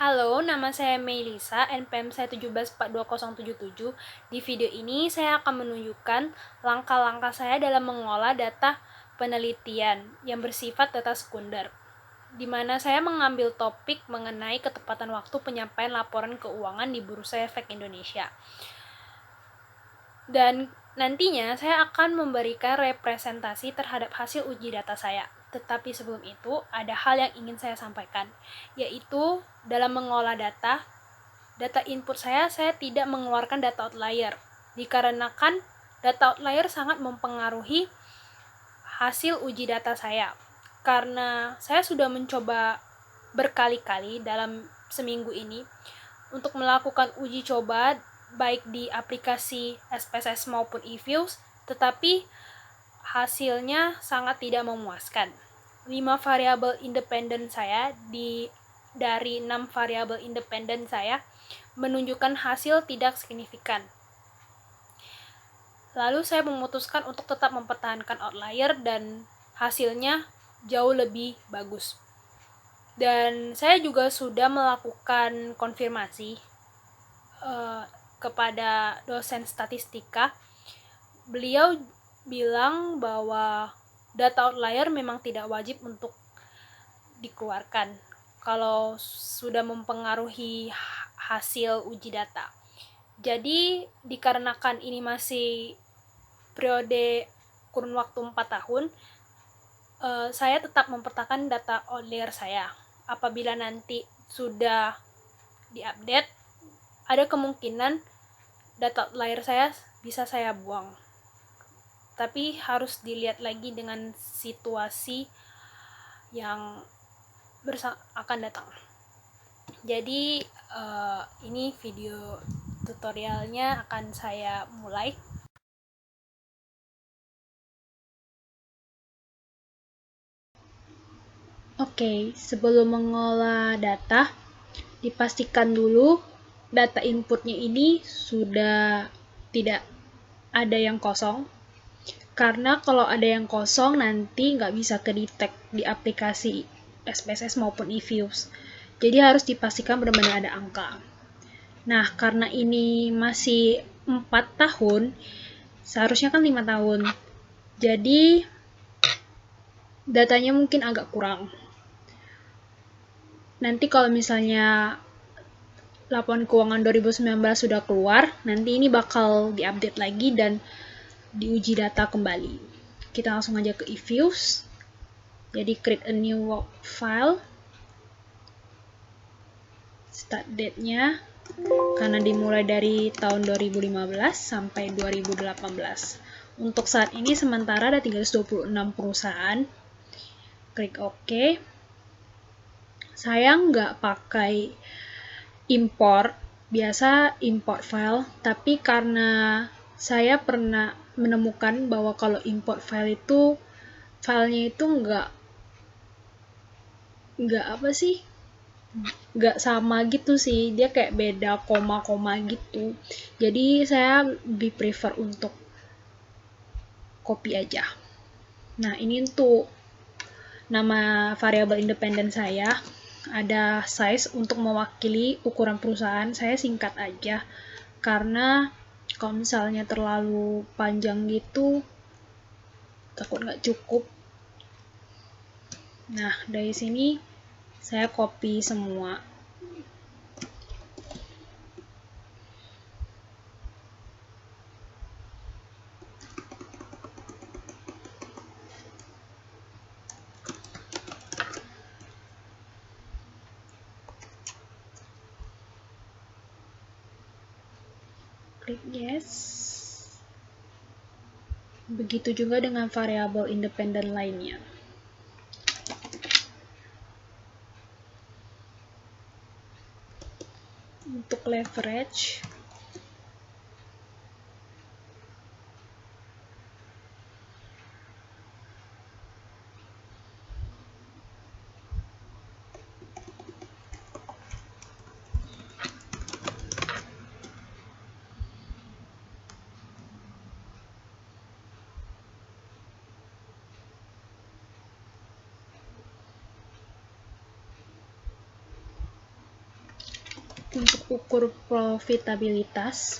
Halo, nama saya Melisa, NPM saya 17420077. Di video ini saya akan menunjukkan langkah-langkah saya dalam mengolah data penelitian yang bersifat data sekunder, di mana saya mengambil topik mengenai ketepatan waktu penyampaian laporan keuangan di Bursa Efek Indonesia. Dan nantinya saya akan memberikan representasi terhadap hasil uji data saya. Tetapi sebelum itu, ada hal yang ingin saya sampaikan, yaitu dalam mengolah data input saya tidak mengeluarkan data outlier, dikarenakan data outlier sangat mempengaruhi hasil uji data saya. Karena saya sudah mencoba berkali-kali dalam seminggu ini untuk melakukan uji coba baik di aplikasi SPSS maupun eViews, tetapi hasilnya sangat tidak memuaskan. 5 variabel independen saya dari 6 variabel independen saya menunjukkan hasil tidak signifikan. Lalu saya memutuskan untuk tetap mempertahankan outlier dan hasilnya jauh lebih bagus. Dan saya juga sudah melakukan konfirmasi kepada dosen statistika. Beliau bilang bahwa data outlier memang tidak wajib untuk dikeluarkan kalau sudah mempengaruhi hasil uji data. Jadi dikarenakan ini masih periode kurun waktu 4 tahun, saya tetap mempertahankan data outlier saya. Apabila nanti sudah diupdate, ada kemungkinan data outlier saya bisa saya buang. Tapi harus dilihat lagi dengan situasi yang akan datang. Jadi ini video tutorialnya akan saya mulai. Oke, sebelum mengolah data, dipastikan dulu data inputnya ini sudah tidak ada yang kosong. Karena kalau ada yang kosong nanti nggak bisa ke-detect di aplikasi SPSS maupun eViews. Jadi harus dipastikan benar-benar ada angka. Nah, karena ini masih 4 tahun, seharusnya kan 5 tahun. Jadi datanya mungkin agak kurang. Nanti kalau misalnya laporan keuangan 2019 sudah keluar, nanti ini bakal diupdate lagi dan diuji data kembali. Kita langsung aja ke eViews. Jadi create a new work file. Start date-nya karena dimulai dari tahun 2015 sampai 2018. Untuk saat ini sementara ada 326 perusahaan. Klik OK. Saya nggak pakai import, biasa import file, tapi karena saya pernah menemukan bahwa kalau import file itu filenya itu nggak sama gitu sih, dia kayak beda koma-koma gitu. Jadi saya lebih prefer untuk copy aja. Nah, ini untuk nama variabel independen saya. Ada size untuk mewakili ukuran perusahaan, saya singkat aja. Karena kalau misalnya terlalu panjang gitu, takut nggak cukup. Nah, dari sini saya copy semua. Klik yes. Begitu juga dengan variabel independen lainnya. Untuk leverage, Untuk ukur profitabilitas,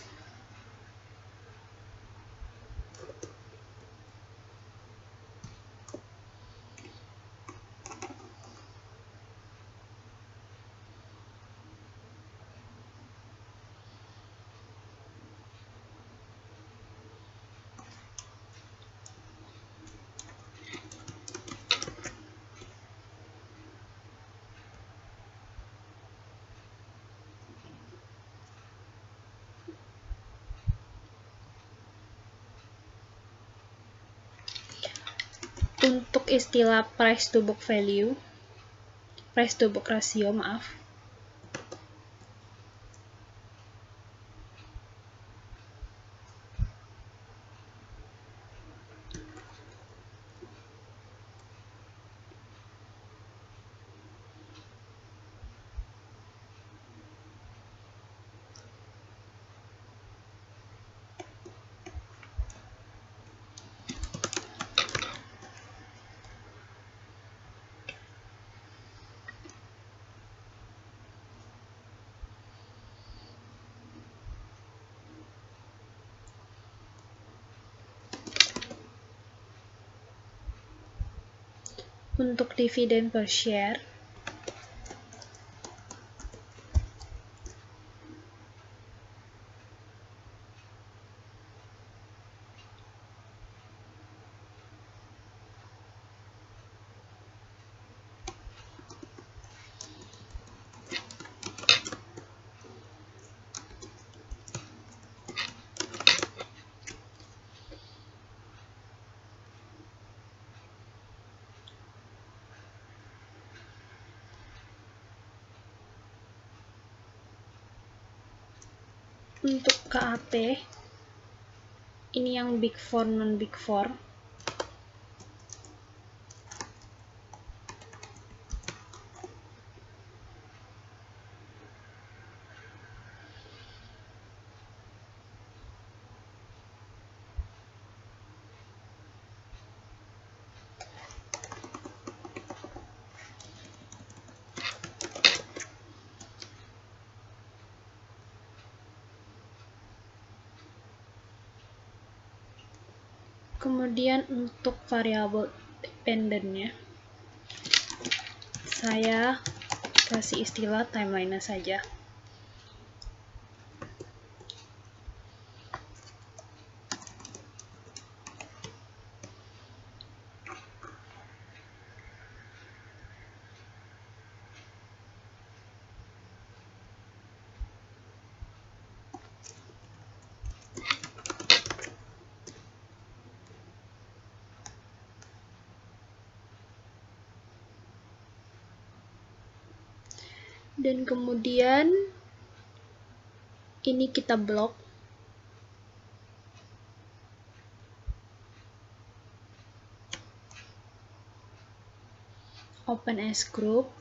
untuk istilah price to book ratio, Untuk dividen per share, untuk KAP, ini yang Big Four, non-Big Four. Kemudian untuk variabel dependennya, saya kasih istilah timeline saja. Dan kemudian ini kita blok. Open as group.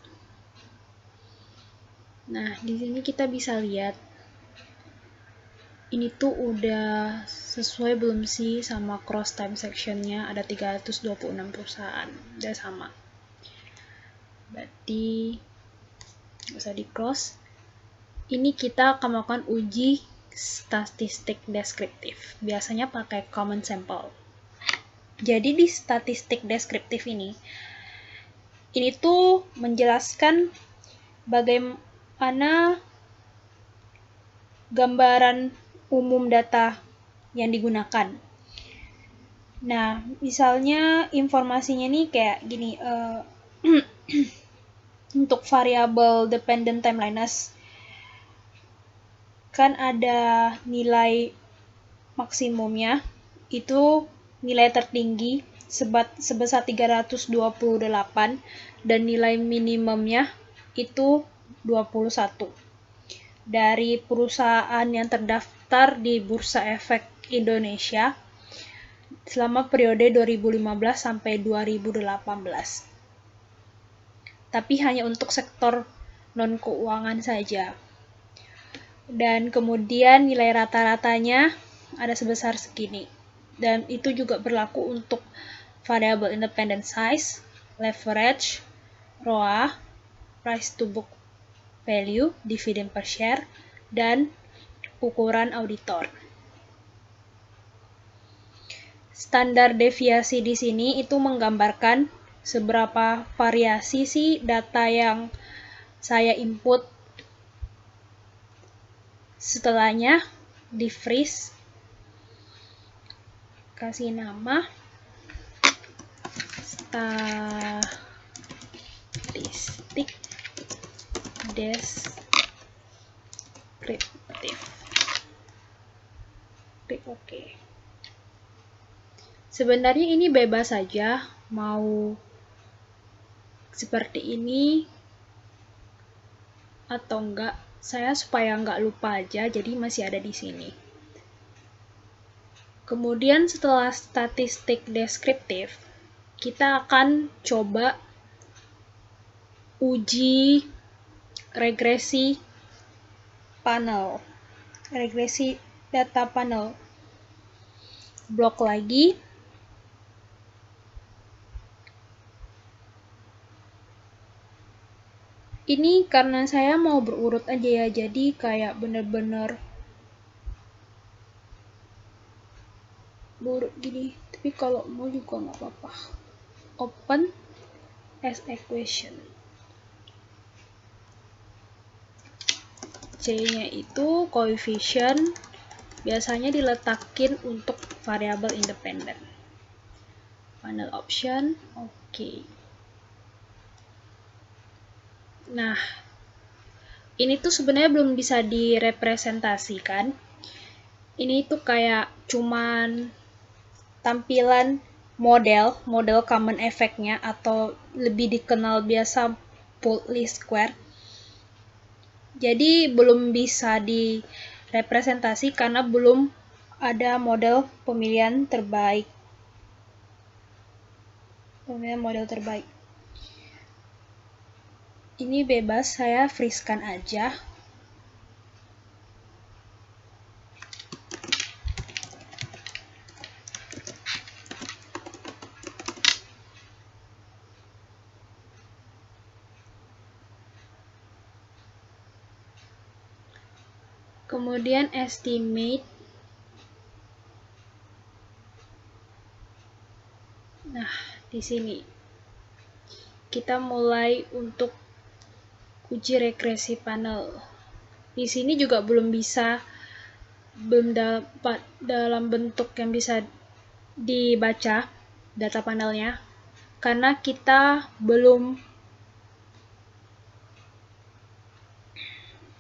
Nah, di sini kita bisa lihat ini tuh udah sesuai belum sih sama cross time sectionnya, ada 326 perusahaan, udah sama. Berarti nggak usah di cross. Ini kita akan melakukan uji statistik deskriptif, biasanya pakai common sample. Jadi di statistik deskriptif ini tuh menjelaskan bagaimana gambaran umum data yang digunakan. Nah, misalnya informasinya nih kayak gini, untuk variabel dependent timeliness kan ada nilai maksimumnya, itu nilai tertinggi sebesar 328 dan nilai minimumnya itu 21 dari perusahaan yang terdaftar di Bursa Efek Indonesia selama periode 2015 sampai 2018. Tapi hanya untuk sektor non-keuangan saja. Dan kemudian nilai rata-ratanya ada sebesar segini. Dan itu juga berlaku untuk variable independent size, leverage, ROA, price to book value, dividen per share, dan ukuran auditor. Standar deviasi di sini itu menggambarkan seberapa variasi sih data yang saya input. Setelahnya di freeze, kasih nama statistik deskriptif. Klik OK. Sebenarnya ini bebas saja, mau seperti ini atau enggak. Saya supaya enggak lupa aja, jadi masih ada di sini. Kemudian setelah statistik deskriptif, kita akan coba uji regresi panel, regresi data panel. Blok lagi. Ini karena saya mau berurut aja ya, jadi kayak bener-bener berurut gini. Tapi kalau mau juga nggak apa-apa. Open as equation. C-nya itu coefficient, biasanya diletakin untuk variabel independen. Panel option, oke. Nah, ini tuh sebenarnya belum bisa direpresentasikan. Ini tuh kayak cuman tampilan model common effect-nya, atau lebih dikenal biasa pooled least square. Jadi belum bisa direpresentasi karena belum ada model pemilihan terbaik. Model terbaik. Ini bebas, saya freeze-kan aja. Kemudian estimate. Nah, di sini kita mulai untuk uji regresi panel. Di sini juga belum dapat dalam bentuk yang bisa dibaca data panelnya, karena kita belum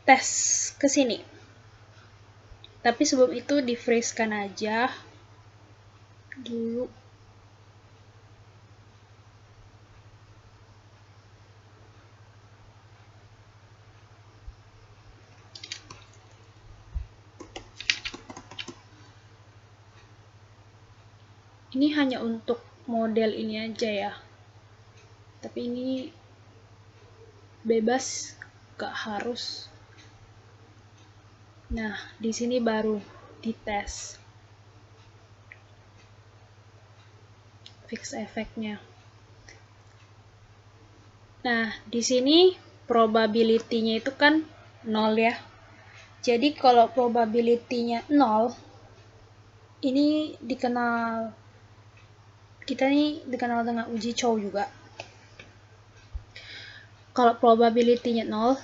tes ke sini. Tapi sebelum itu di freeze-kan aja dulu. Ini hanya untuk model ini aja ya. Tapi ini bebas, gak harus. Nah, di sini baru dites fix efeknya. Nah, di sini probability-nya itu kan 0 ya. Jadi kalau probability-nya 0, ini dikenal, kita ini dikenal dengan uji Chow juga. Kalau probability-nya 0,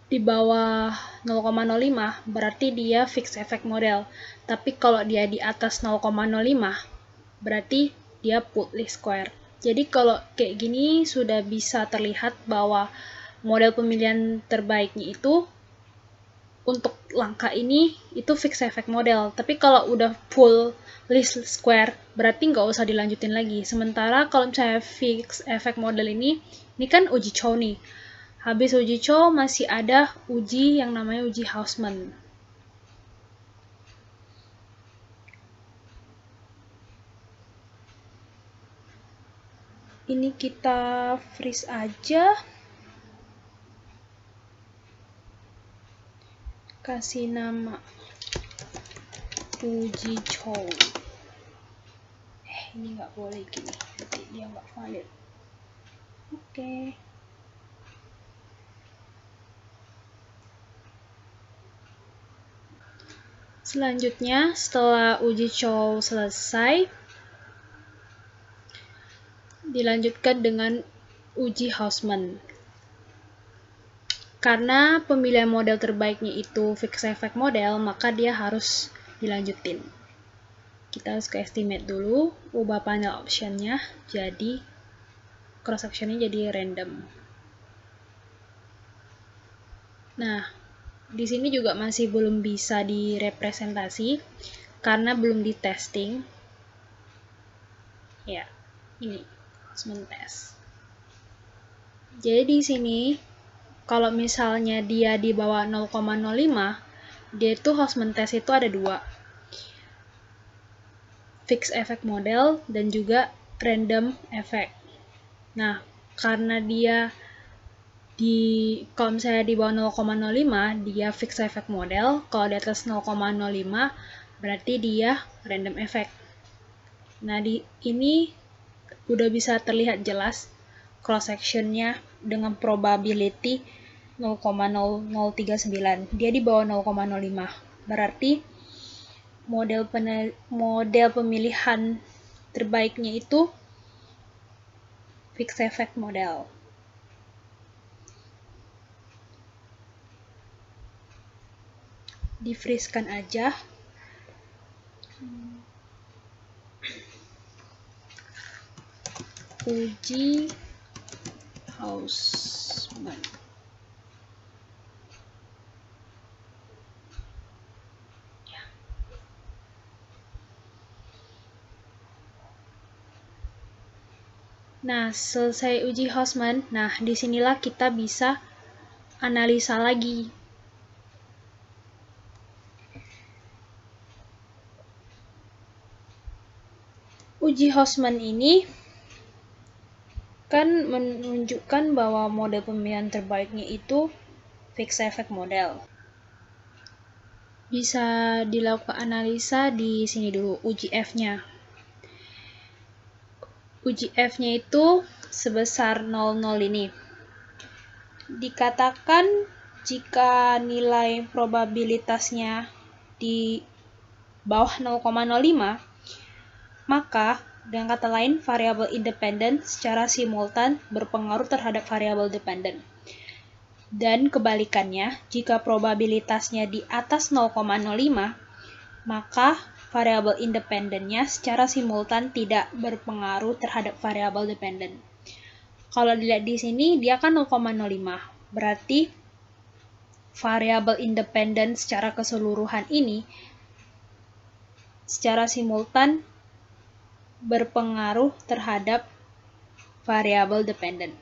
di bawah 0,05 berarti dia fixed effect model. Tapi kalau dia di atas 0,05 berarti dia pooled least square. Jadi kalau kayak gini sudah bisa terlihat bahwa model pemilihan terbaiknya itu untuk langkah ini itu fixed effect model. Tapi kalau udah full least square berarti nggak usah dilanjutin lagi. Sementara kalau misalnya fixed effect model ini kan uji Chow nih. Habis uji Chow masih ada uji yang namanya uji Hausman. Ini kita freeze aja. Kasih nama uji Chow. Ini nggak boleh gini, nanti dia nggak valid. Oke. Selanjutnya, setelah uji Chow selesai, dilanjutkan dengan uji Hausman. Karena pemilihan model terbaiknya itu fixed effect model, maka dia harus dilanjutin. Kita harus ke estimate dulu, ubah panel optionnya jadi cross sectionnya jadi random. Nah, di sini juga masih belum bisa direpresentasi karena belum di testing. Ya, ini Hausman test. Jadi di sini kalau misalnya dia di bawah 0,05, dia itu Hausman test itu ada dua. Fixed effect model dan juga random effect. Nah, karena dia kalau misalnya di bawah 0,05 dia fixed effect model, kalau di atas 0,05 berarti dia random effect. Nah, ini udah bisa terlihat jelas cross sectionnya dengan probability 0,0039. Dia di bawah 0,05. Berarti model pemilihan terbaiknya itu fixed effect model. Di-freeze-kan aja. Uji Hausman. Nah, selesai uji Hausman, nah disinilah kita bisa analisa lagi. Uji Hausman ini kan menunjukkan bahwa model pemilihan terbaiknya itu fixed effect model. Bisa dilakukan analisa di sini dulu, uji F-nya. Uji F-nya itu sebesar 00 ini. Dikatakan jika nilai probabilitasnya di bawah 0,05, maka dengan kata lain variabel independen secara simultan berpengaruh terhadap variabel dependen. Dan kebalikannya, jika probabilitasnya di atas 0,05, maka variabel independennya secara simultan tidak berpengaruh terhadap variabel dependen. Kalau dilihat di sini, dia kan 0,05. Berarti variabel independen secara keseluruhan ini secara simultan berpengaruh terhadap variabel dependen.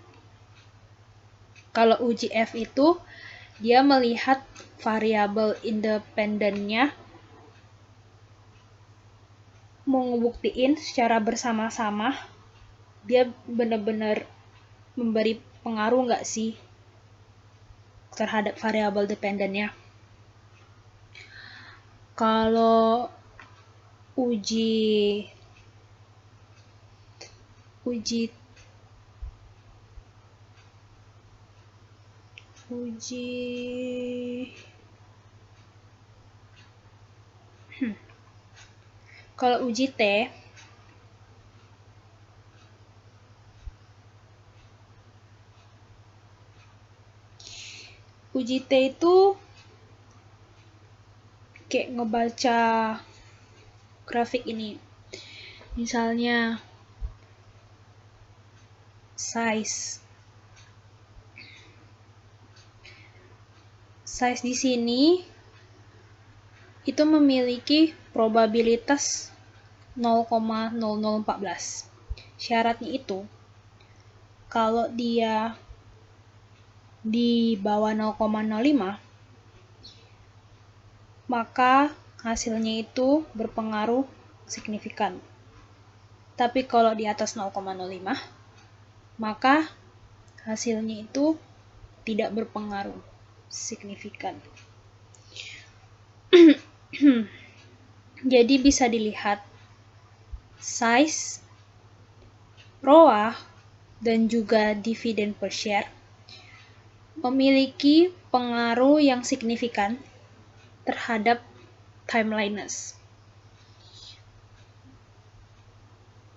Kalau uji F itu, dia melihat variabel independennya mau ngebuktiin secara bersama-sama dia benar-benar memberi pengaruh nggak sih terhadap variabel dependennya. Kalau uji kalau uji T, uji T itu kayak ngebaca grafik ini. Misalnya size di sini itu memiliki probabilitas 0,0014. Syaratnya itu kalau dia di bawah 0,05 maka hasilnya itu berpengaruh signifikan. Tapi kalau di atas 0,05 maka hasilnya itu tidak berpengaruh signifikan. Jadi bisa dilihat size, ROA, dan juga dividend per share memiliki pengaruh yang signifikan terhadap timeliness.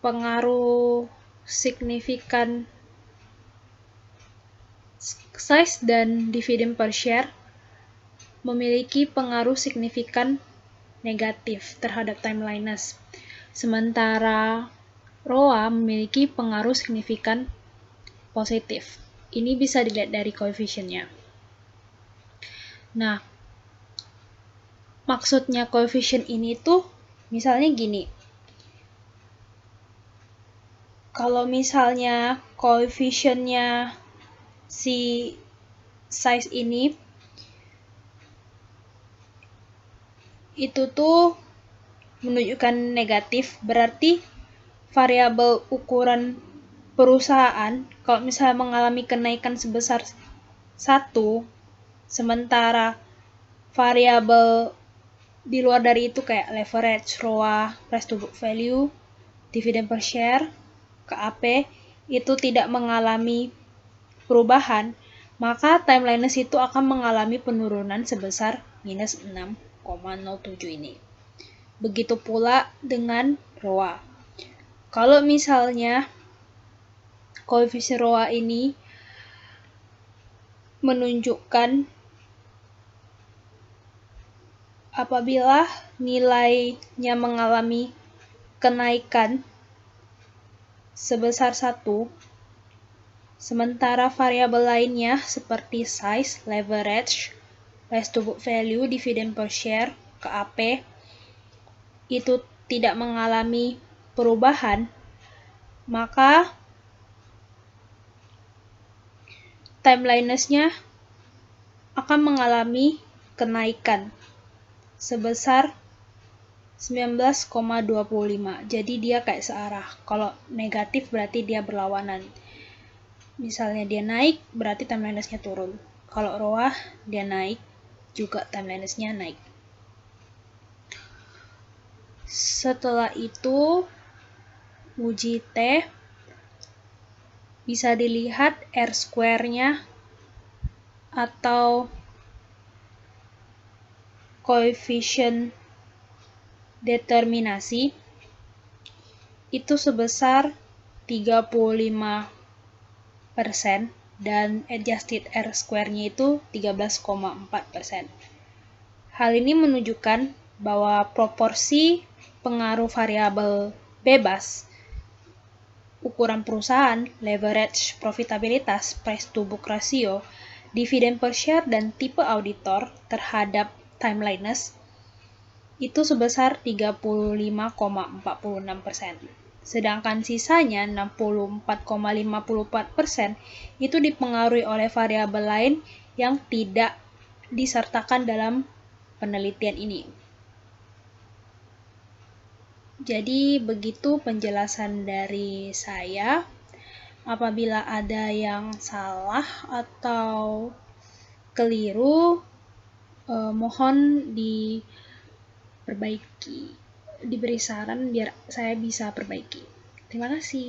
Pengaruh signifikan size dan dividen per share memiliki pengaruh signifikan negatif terhadap timeliness. Sementara ROA memiliki pengaruh signifikan positif. Ini bisa dilihat dari koefisiennya. Nah, maksudnya koefisien ini tuh misalnya gini. Kalau misalnya koefisiennya si size ini itu tuh menunjukkan negatif, berarti variabel ukuran perusahaan kalau misalnya mengalami kenaikan sebesar 1, sementara variabel di luar dari itu kayak leverage, ROA, price to book value, dividen per share, KAP, itu tidak mengalami perubahan, maka timeliness itu akan mengalami penurunan sebesar minus 6,07 ini. Begitu pula dengan ROA. Kalau misalnya koefisien ROA ini menunjukkan apabila nilainya mengalami kenaikan sebesar 1, sementara variabel lainnya seperti size, leverage, price to book value, dividen per share, KAP, itu tidak mengalami perubahan, maka timeliness-nya akan mengalami kenaikan sebesar 19,25. Jadi dia kayak searah. Kalau negatif berarti dia berlawanan. Misalnya dia naik, berarti timeliness-nya turun. Kalau ROA, dia naik, juga timeliness-nya naik. Setelah itu, uji T bisa dilihat R square-nya atau koefisien determinasi itu sebesar 35% dan adjusted R square-nya itu 13,4%. Hal ini menunjukkan bahwa proporsi pengaruh variabel bebas, ukuran perusahaan, leverage, profitabilitas, price to book ratio, dividen per share, dan tipe auditor terhadap timeliness itu sebesar 35,46%. Sedangkan sisanya 64,54% itu dipengaruhi oleh variabel lain yang tidak disertakan dalam penelitian ini. Jadi begitu penjelasan dari saya. Apabila ada yang salah atau keliru, mohon diperbaiki, diberi saran biar saya bisa perbaiki. Terima kasih.